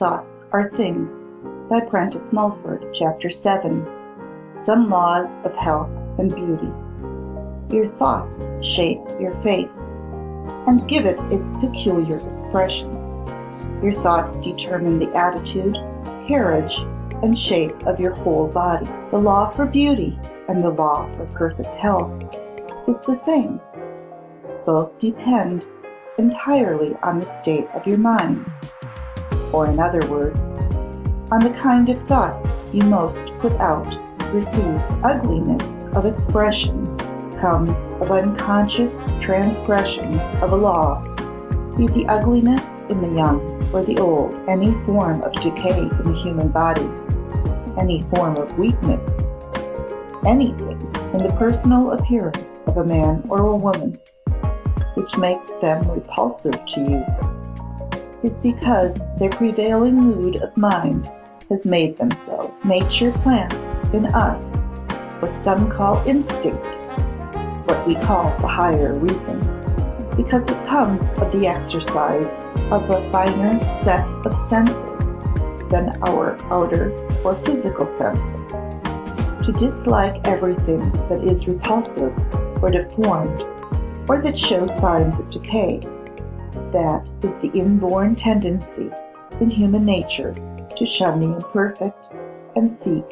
Thoughts Are Things by Prentice, Mulford, Chapter 7. Some Laws of Health and Beauty. Your thoughts shape your face and give it its peculiar expression. Your thoughts determine the attitude, carriage, and shape of your whole body. The law for beauty and the law for perfect health is the same. Both depend entirely on the state of your mind, or in other words, on the kind of thoughts you most put out. Receive ugliness of expression comes of unconscious transgressions of a law, be the ugliness in the young or the old, any form of decay in the human body, any form of weakness, anything in the personal appearance of a man or a woman which makes them repulsive to you, is because their prevailing mood of mind has made them so. Nature plants in us what some call instinct, what we call the higher reason, because it comes of the exercise of a finer set of senses than our outer or physical senses. To dislike everything that is repulsive or deformed, or that shows signs of decay, that is the inborn tendency in human nature to shun the imperfect and seek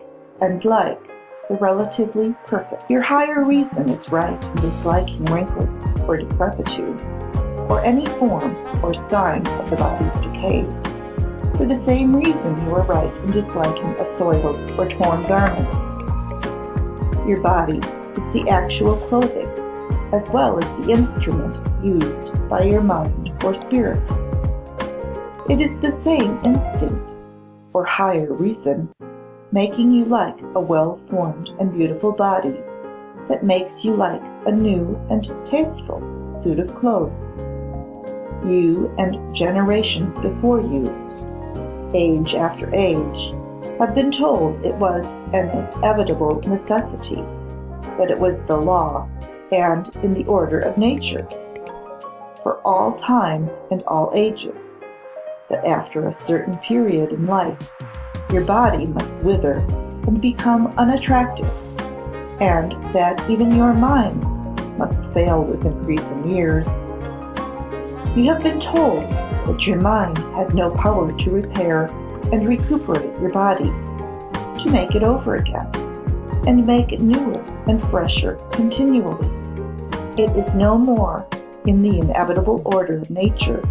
and like the relatively perfect. Your higher reason is right in disliking wrinkles or decrepitude, or any form or sign of the body's decay. For the same reason you are right in disliking a soiled or torn garment. Your body is the actual clothing, as well as the instrument used by your mind or spirit. It is the same instinct, or higher reason, making you like a well-formed and beautiful body that makes you like a new and tasteful suit of clothes. You and generations before you, age after age, have been told it was an inevitable necessity, that it was the law and in the order of nature, for all times and all ages, that after a certain period in life, your body must wither and become unattractive, and that even your minds must fail with increasing years. You have been told that your mind had no power to repair and recuperate your body, to make it over again, and make it newer and fresher continually. It is no more in the inevitable order of nature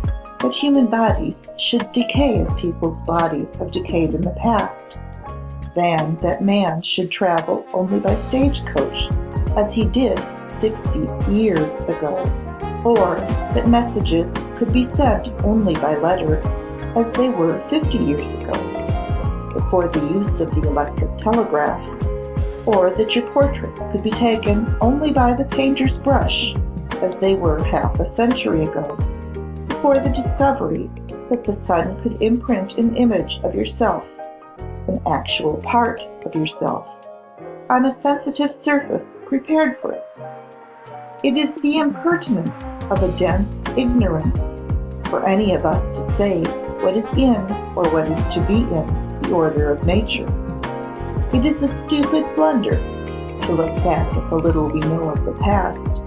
that human bodies should decay as people's bodies have decayed in the past, than that man should travel only by stagecoach as he did 60 years ago, or that messages could be sent only by letter as they were 50 years ago, before the use of the electric telegraph, or that your portraits could be taken only by the painter's brush as they were half a century ago, before the discovery that the sun could imprint an image of yourself, an actual part of yourself, on a sensitive surface prepared for it. It is the impertinence of a dense ignorance for any of us to say what is in or what is to be in the order of nature. It is a stupid blunder to look back at the little we know of the past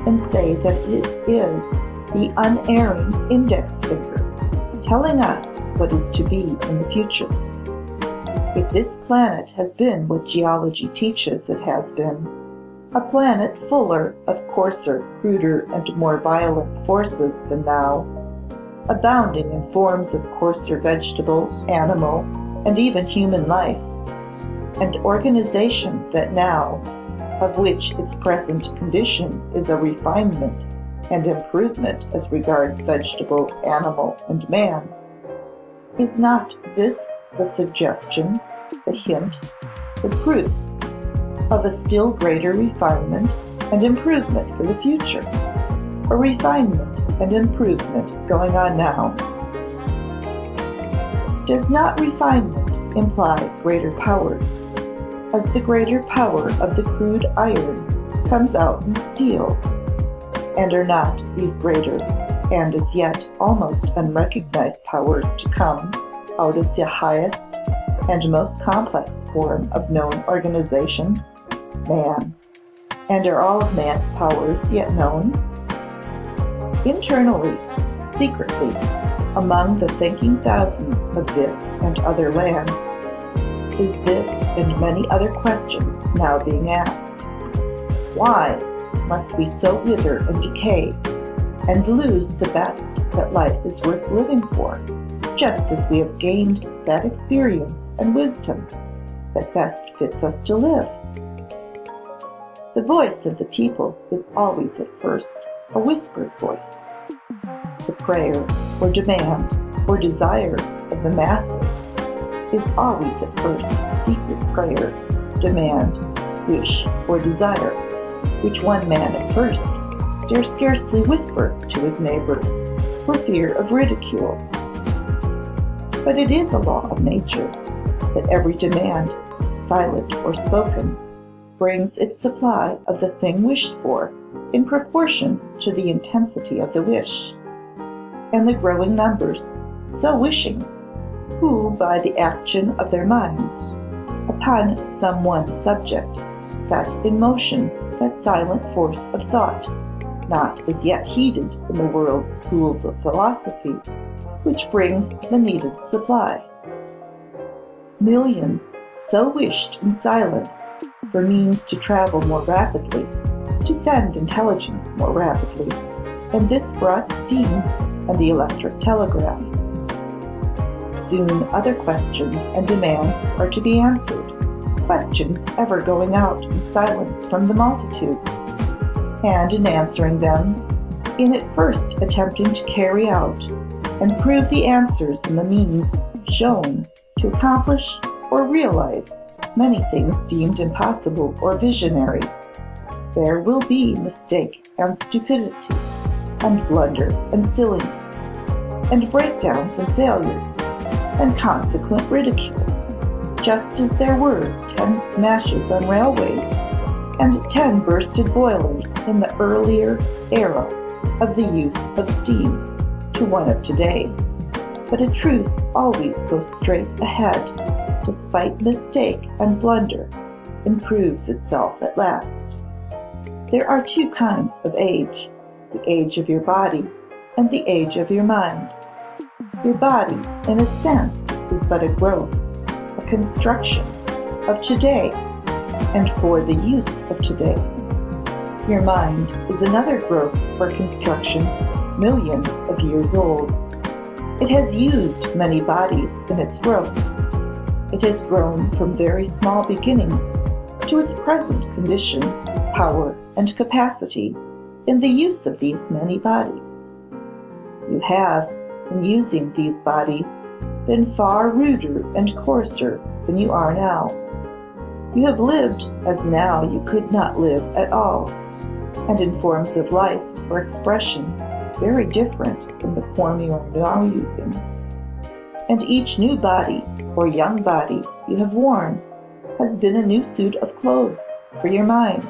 and say that it is the unerring index finger telling us what is to be in the future. If this planet has been what geology teaches it has been, a planet fuller of coarser, cruder, and more violent forces than now, abounding in forms of coarser vegetable, animal, and even human life, and organization that now, of which its present condition is a refinement and improvement as regards vegetable, animal, and man, is not this the suggestion, the hint, the proof of a still greater refinement and improvement for the future, a refinement and improvement going on now? Does not refinement imply greater powers, as the greater power of the crude iron comes out in steel? And are not these greater and as yet almost unrecognized powers to come out of the highest and most complex form of known organization, man. And are all of man's powers yet known? Internally, secretly, among the thinking thousands of this and other lands, is this and many other questions now being asked. Why must we so wither and decay and lose the best that life is worth living for, just as we have gained that experience and wisdom that best fits us to live? The voice of the people is always at first a whispered voice. The prayer or demand or desire of the masses is always at first a secret prayer, demand, wish, or desire, which one man at first dare scarcely whisper to his neighbor for fear of ridicule. But it is a law of nature that every demand, silent or spoken, brings its supply of the thing wished for in proportion to the intensity of the wish, and the growing numbers so wishing, who by the action of their minds upon some one subject set in motion that silent force of thought, not as yet heeded in the world's schools of philosophy, which brings the needed supply. Millions so wished in silence for means to travel more rapidly, to send intelligence more rapidly, and this brought steam and the electric telegraph. Soon other questions and demands are to be answered, questions ever going out in silence from the multitudes, and in answering them, in at first attempting to carry out and prove the answers and the means shown to accomplish or realize many things deemed impossible or visionary, there will be mistake and stupidity, and blunder and silliness, and breakdowns and failures, and consequent ridicule, just as there were 10 smashes on railways and 10 bursted boilers in the earlier era of the use of steam to one of today. But a truth always goes straight ahead, despite mistake and blunder, and proves itself at last. There are 2 kinds of age, the age of your body and the age of your mind. Your body, in a sense, is but a growth, a construction of today and for the use of today. Your mind is another growth or construction, millions of years old. It has used many bodies in its growth. It has grown from very small beginnings to its present condition, power, and capacity in the use of these many bodies. You have, in using these bodies, been far ruder and coarser than you are now. You have lived as now you could not live at all, and in forms of life or expression very different from the form you are now using. And each new body or young body you have worn has been a new suit of clothes for your mind,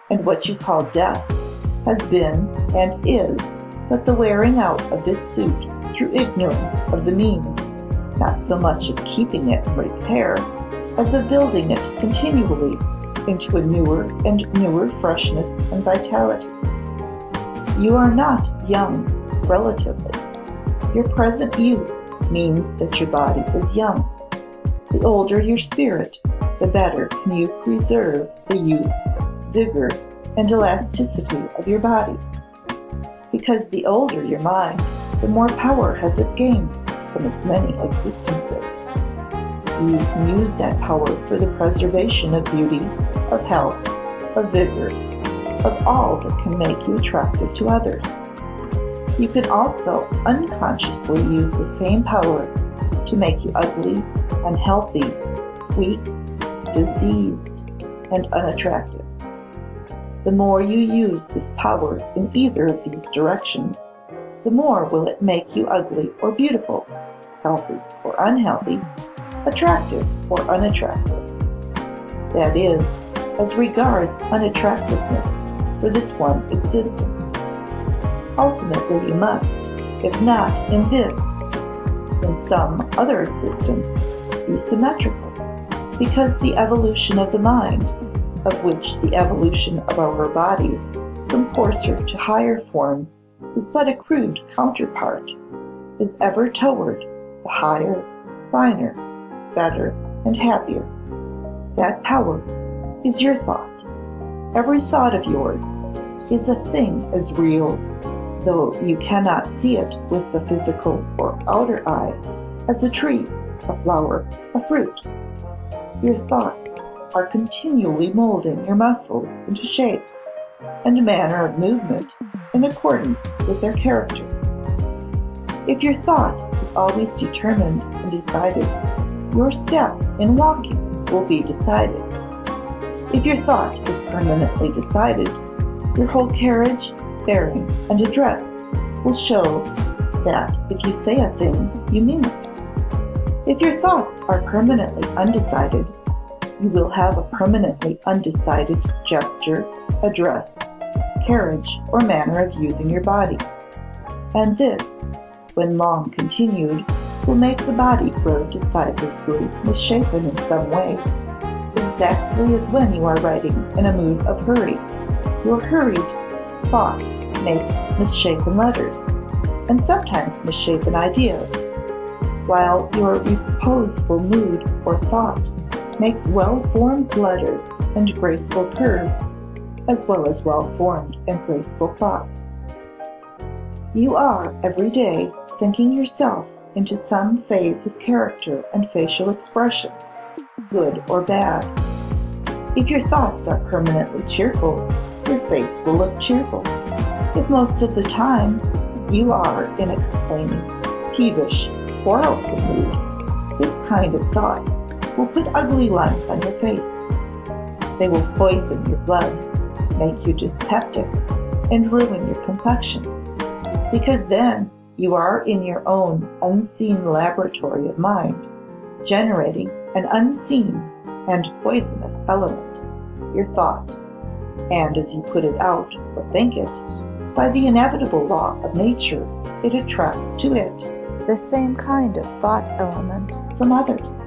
and what you call death has been and is but the wearing out of this suit through ignorance of the means, not so much of keeping it in repair as of building it continually into a newer and newer freshness and vitality. You are not young, relatively. Your present youth means that your body is young. The older your spirit, the better can you preserve the youth, vigor, and elasticity of your body. Because the older your mind, the more power has it gained from its many existences. You can use that power for the preservation of beauty, of health, of vigor, of all that can make you attractive to others. You can also unconsciously use the same power to make you ugly, unhealthy, weak, diseased, and unattractive. The more you use this power in either of these directions, the more will it make you ugly or beautiful, healthy or unhealthy, attractive or unattractive. That is, as regards unattractiveness for this one existence. Ultimately you must, if not in this, in some other existence, be symmetrical, because the evolution of the mind, of which the evolution of our bodies from coarser to higher forms is but a crude counterpart, is ever toward the higher, finer, better, and happier. That power is your thought. Every thought of yours is a thing as real, though you cannot see it with the physical or outer eye, as a tree, a flower, a fruit. Your thoughts are continually molding your muscles into shapes and manner of movement in accordance with their character. If your thought is always determined and decided, your step in walking will be decided. If your thought is permanently decided, your whole carriage, bearing, and address will show that if you say a thing, you mean it. If your thoughts are permanently undecided, you will have a permanently undecided gesture, address, carriage, or manner of using your body. And this, when long continued, will make the body grow decidedly misshapen in some way, exactly as when you are writing in a mood of hurry. Your hurried thought makes misshapen letters, and sometimes misshapen ideas, while your reposeful mood or thought makes well-formed letters and graceful curves, as well as well-formed and graceful thoughts. You are, every day, thinking yourself into some phase of character and facial expression, good or bad. If your thoughts are permanently cheerful, your face will look cheerful. If most of the time you are in a complaining, peevish, quarrelsome mood, this kind of thought will put ugly lines on your face. They will poison your blood, make you dyspeptic, and ruin your complexion, because then you are in your own unseen laboratory of mind, generating an unseen and poisonous element, your thought, and as you put it out or think it, by the inevitable law of nature, it attracts to it the same kind of thought element from others.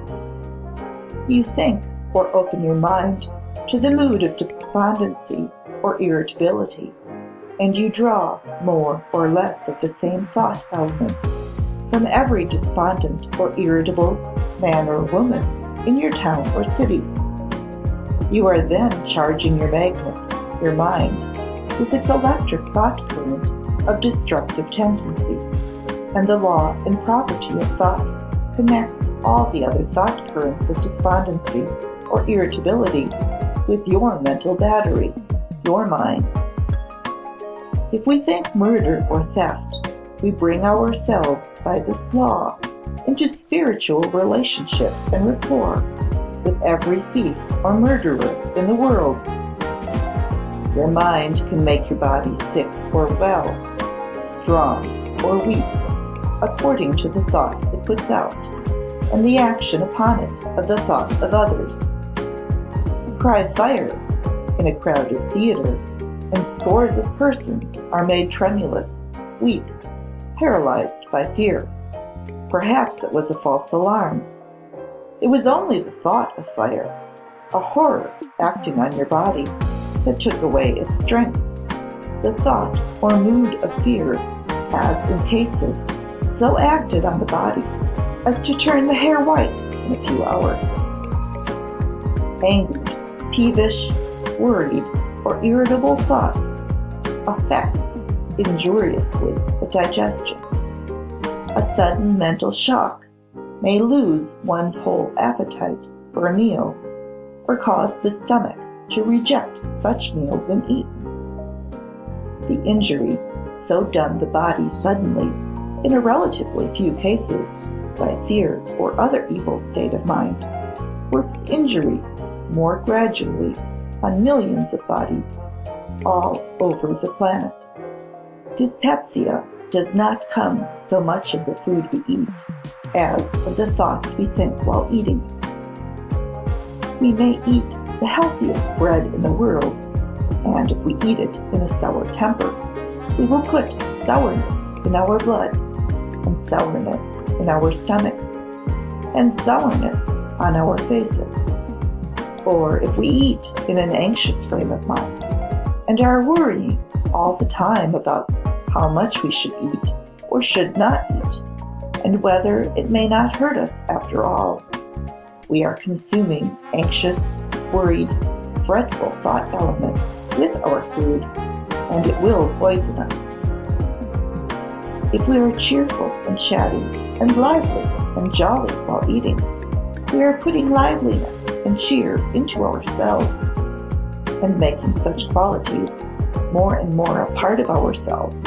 You think or open your mind to the mood of despondency or irritability, and you draw more or less of the same thought element from every despondent or irritable man or woman in your town or city. You are then charging your magnet, your mind, with its electric thought current of destructive tendency, and the law and property of thought connects all the other thought currents of despondency or irritability with your mental battery, your mind. If we think murder or theft, we bring ourselves by this law into spiritual relationship and rapport with every thief or murderer in the world. Your mind can make your body sick or well, strong or weak, according to the thought it puts out, and the action upon it of the thought of others. Cry fire in a crowded theater, and scores of persons are made tremulous, weak, paralyzed by fear. Perhaps it was a false alarm. It was only the thought of fire, a horror acting on your body, that took away its strength. The thought or mood of fear has, in cases, so acted on the body as to turn the hair white in a few hours. Angered, peevish, worried, or irritable thoughts affects injuriously the digestion. A sudden mental shock may lose one's whole appetite for a meal, or cause the stomach to reject such meal when eaten. The injury so done the body suddenly, in a relatively few cases, by fear or other evil state of mind, works injury more gradually on millions of bodies all over the planet. Dyspepsia does not come so much of the food we eat as of the thoughts we think while eating it. We may eat the healthiest bread in the world, and if we eat it in a sour temper, we will put sourness in our blood, and sourness in our stomachs and sourness on our faces. Or if we eat in an anxious frame of mind and are worrying all the time about how much we should eat or should not eat, and whether it may not hurt us after all, we are consuming anxious, worried, fretful thought element with our food, and it will poison us. If we are cheerful and chatty and lively and jolly while eating, we are putting liveliness and cheer into ourselves and making such qualities more and more a part of ourselves.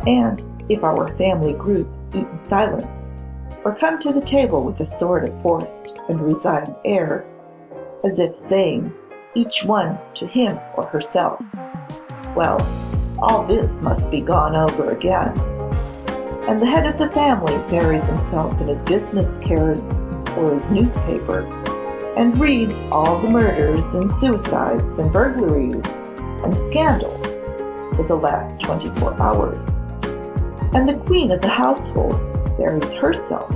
And if our family group eat in silence or come to the table with a sort of forced and resigned air, as if saying, each one to him or herself, well, all this must be gone over again. And the head of the family buries himself in his business cares or his newspaper and reads all the murders and suicides and burglaries and scandals for the last 24 hours. And the queen of the household buries herself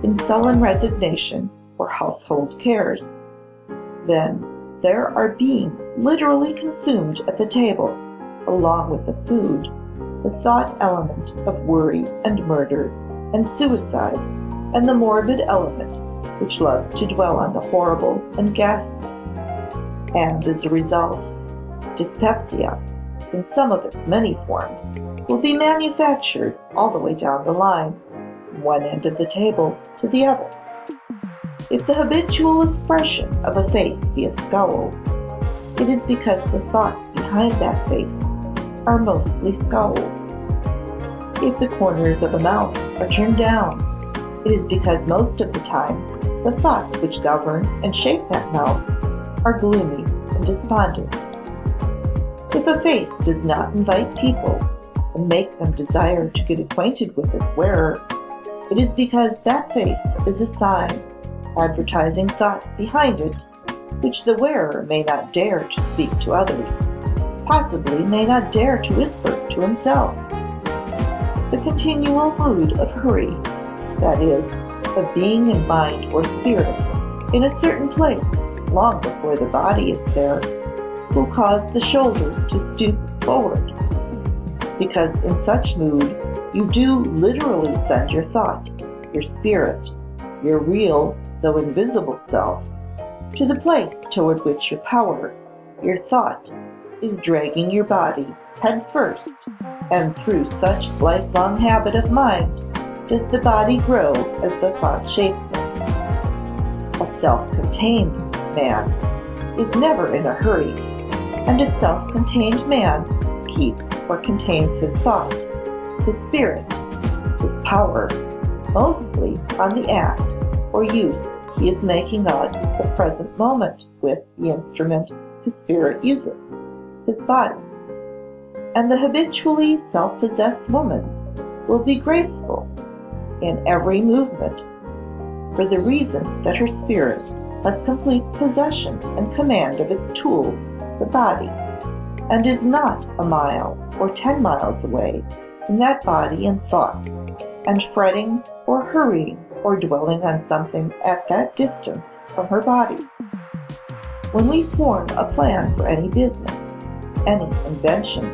in sullen resignation for household cares. Then there are being literally consumed at the table, along with the food, the thought element of worry and murder and suicide, and the morbid element which loves to dwell on the horrible and ghastly. And as a result, dyspepsia, in some of its many forms, will be manufactured all the way down the line, from one end of the table to the other. If the habitual expression of a face be a scowl, it is because the thoughts behind that face are mostly scowls. If the corners of a mouth are turned down, it is because most of the time the thoughts which govern and shape that mouth are gloomy and despondent. If a face does not invite people and make them desire to get acquainted with its wearer, it is because that face is a sign advertising thoughts behind it which the wearer may not dare to speak to others, possibly may not dare to whisper to himself. The continual mood of hurry, that is, of being in mind or spirit in a certain place long before the body is there, will cause the shoulders to stoop forward, because in such mood you do literally send your thought, your spirit, your real though invisible self, to the place toward which your power, your thought, is dragging your body head first, and through such lifelong habit of mind does the body grow as the thought shapes it. A self-contained man is never in a hurry, and a self-contained man keeps or contains his thought, his spirit, his power, mostly on the act or use he is making on the present moment with the instrument his spirit uses, his body. And the habitually self-possessed woman will be graceful in every movement for the reason that her spirit has complete possession and command of its tool, the body, and is not a mile or 10 miles away from that body and thought, and fretting or hurrying or dwelling on something at that distance from her body. When we form a plan for any business, any invention,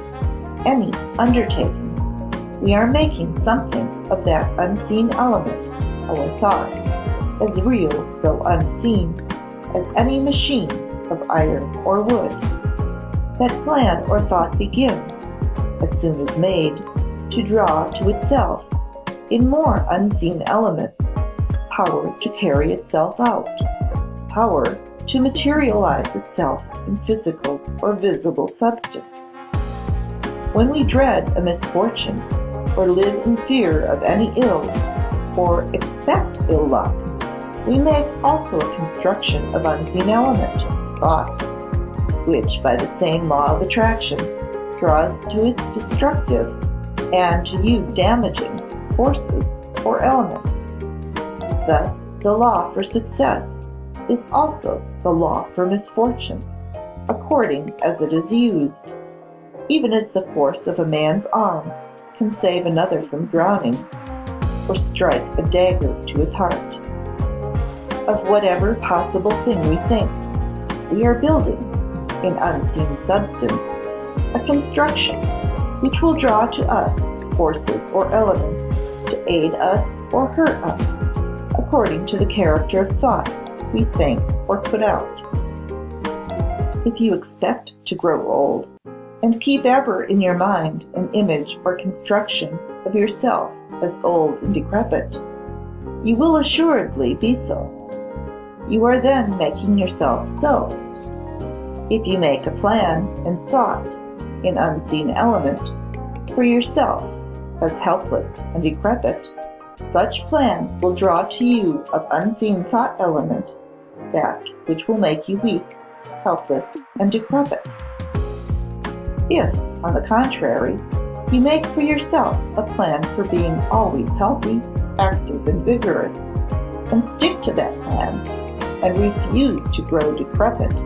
any undertaking, we are making something of that unseen element, our thought, as real though unseen as any machine of iron or wood. That plan or thought begins, as soon as made, to draw to itself, in more unseen elements, power to carry itself out, power to materialize itself in physical or visible substance. When we dread a misfortune, or live in fear of any ill, or expect ill luck, we make also a construction of unseen element, thought, which by the same law of attraction draws to its destructive and to you damaging forces or elements. Thus, the law for success is also the law for misfortune, according as it is used. Even as the force of a man's arm can save another from drowning, or strike a dagger to his heart. Of whatever possible thing we think, we are building, in unseen substance, a construction which will draw to us forces or elements to aid us or hurt us, according to the character of thought we think or put out. If you expect to grow old, and keep ever in your mind an image or construction of yourself as old and decrepit, you will assuredly be so. You are then making yourself so. If you make a plan in thought, in unseen element, for yourself as helpless and decrepit, such plan will draw to you of unseen thought element that which will make you weak, helpless, and decrepit. If, on the contrary, you make for yourself a plan for being always healthy, active, and vigorous, and stick to that plan, and refuse to grow decrepit,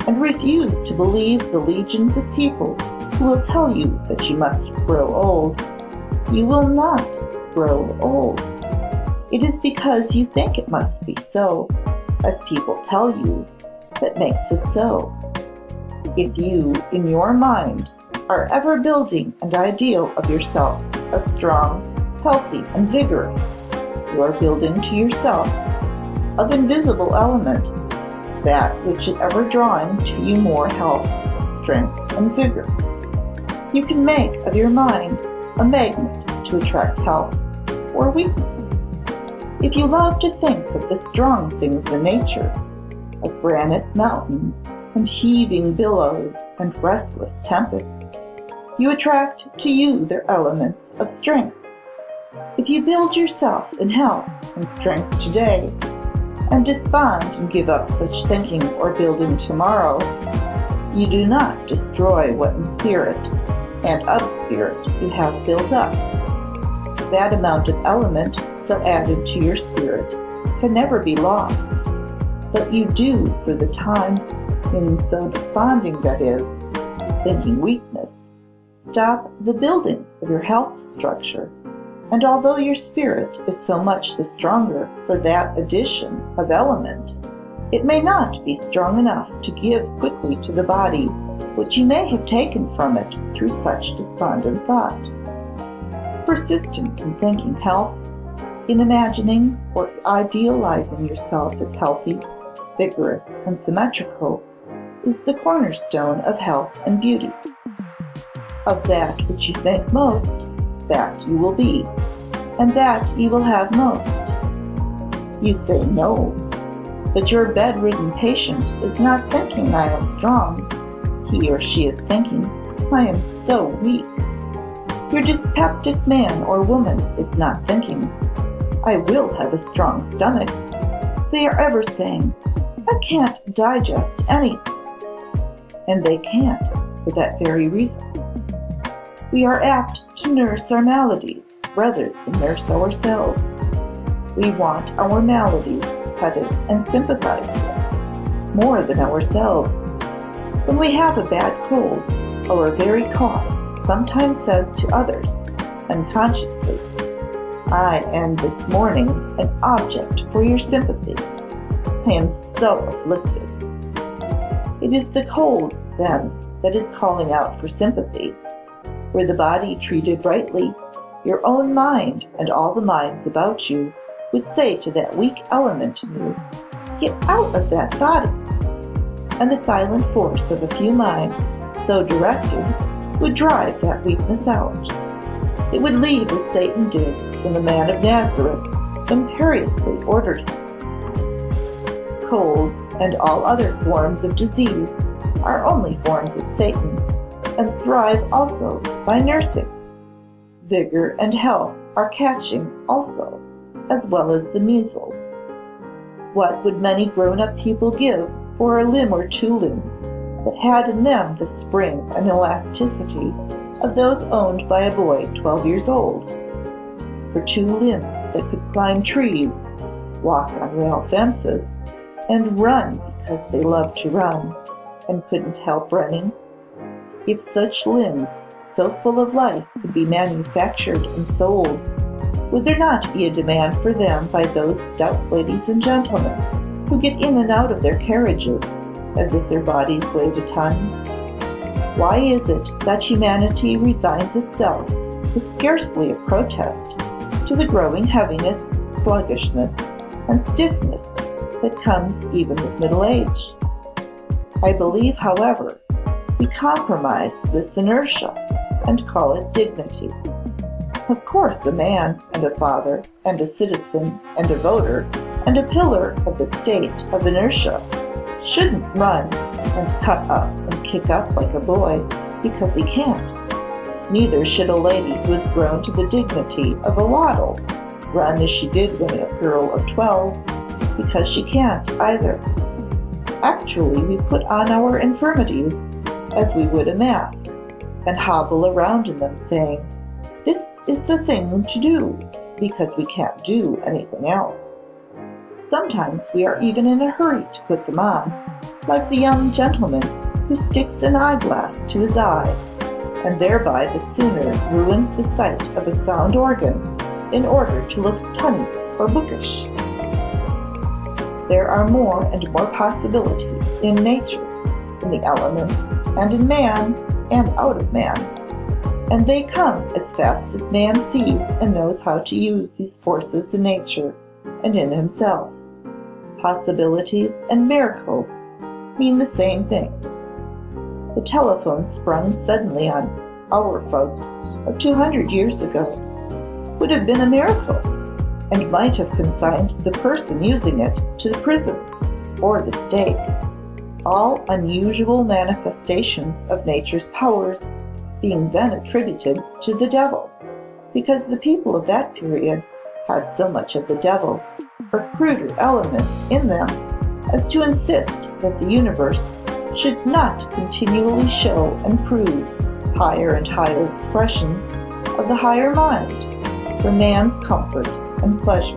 and refuse to believe the legions of people who will tell you that you must grow old, you will not grow old. It is because you think it must be so, as people tell you, that makes it so. If you, in your mind, are ever building an ideal of yourself as strong, healthy, and vigorous, you are building to yourself, of invisible element, that which is ever drawing to you more health, strength, and vigor. You can make of your mind a magnet to attract health or weakness. If you love to think of the strong things in nature, of granite mountains and heaving billows and restless tempests, you attract to you their elements of strength. If you build yourself in health and strength today, and despond and give up such thinking or building tomorrow, you do not destroy what in spirit and of spirit you have built up. That amount of element so added to your spirit can never be lost, but you do for the time in so desponding, that is, thinking weakness, stop the building of your health structure. And although your spirit is so much the stronger for that addition of element, it may not be strong enough to give quickly to the body what you may have taken from it through such despondent thought. Persistence in thinking health, in imagining or idealizing yourself as healthy, vigorous, and symmetrical, is the cornerstone of health and beauty. Of that which you think most, that you will be, and that you will have most. You say no, but your bedridden patient is not thinking I am strong. He or she is thinking, I am so weak. Your dyspeptic man or woman is not thinking, I will have a strong stomach. They are ever saying, I can't digest anything. And they can't for that very reason. We are apt to nurse our maladies rather than nurse ourselves. We want our maladies petted and sympathized with more than ourselves. When we have a bad cold or a very cough, sometimes says to others, unconsciously, I am this morning an object for your sympathy. I am so afflicted. It is the cold, then, that is calling out for sympathy. Were the body treated rightly, your own mind and all the minds about you would say to that weak element in you, get out of that body. And the silent force of a few minds, so directed, would drive that weakness out. It would leave as Satan did when the man of Nazareth imperiously ordered him. Colds and all other forms of disease are only forms of Satan, and thrive also by nursing. Vigor and health are catching also, as well as the measles. What would many grown-up people give for a limb or two limbs that had in them the spring and elasticity of those owned by a boy 12 years old? For two limbs that could climb trees, walk on rail fences, and run because they loved to run and couldn't help running? If such limbs, so full of life, could be manufactured and sold, would there not be a demand for them by those stout ladies and gentlemen who get in and out of their carriages as if their bodies weighed a ton? Why is it that humanity resigns itself, with scarcely a protest, to the growing heaviness, sluggishness, and stiffness that comes even with middle age? I believe, however, we compromise this inertia and call it dignity. Of course, a man and a father and a citizen and a voter and a pillar of the state of inertia shouldn't run and cut up and kick up like a boy because he can't. Neither should a lady who has grown to the dignity of a waddle run as she did when a girl of 12 because she can't either. Actually, we put on our infirmities as we would a mask and hobble around in them saying, "This is the thing to do," because we can't do anything else. Sometimes we are even in a hurry to put them on, like the young gentleman who sticks an eyeglass to his eye, and thereby the sooner ruins the sight of a sound organ in order to look tunny or bookish. There are more and more possibilities in nature, in the elements, and in man, and out of man, and they come as fast as man sees and knows how to use these forces in nature and in himself. Possibilities and miracles mean the same thing. The telephone sprung suddenly on our folks of 200 years ago would have been a miracle, and might have consigned the person using it to the prison or the stake, all unusual manifestations of nature's powers being then attributed to the devil, because the people of that period had so much of the devil, or cruder element, in them as to insist that the universe should not continually show and prove higher and higher expressions of the higher mind for man's comfort and pleasure.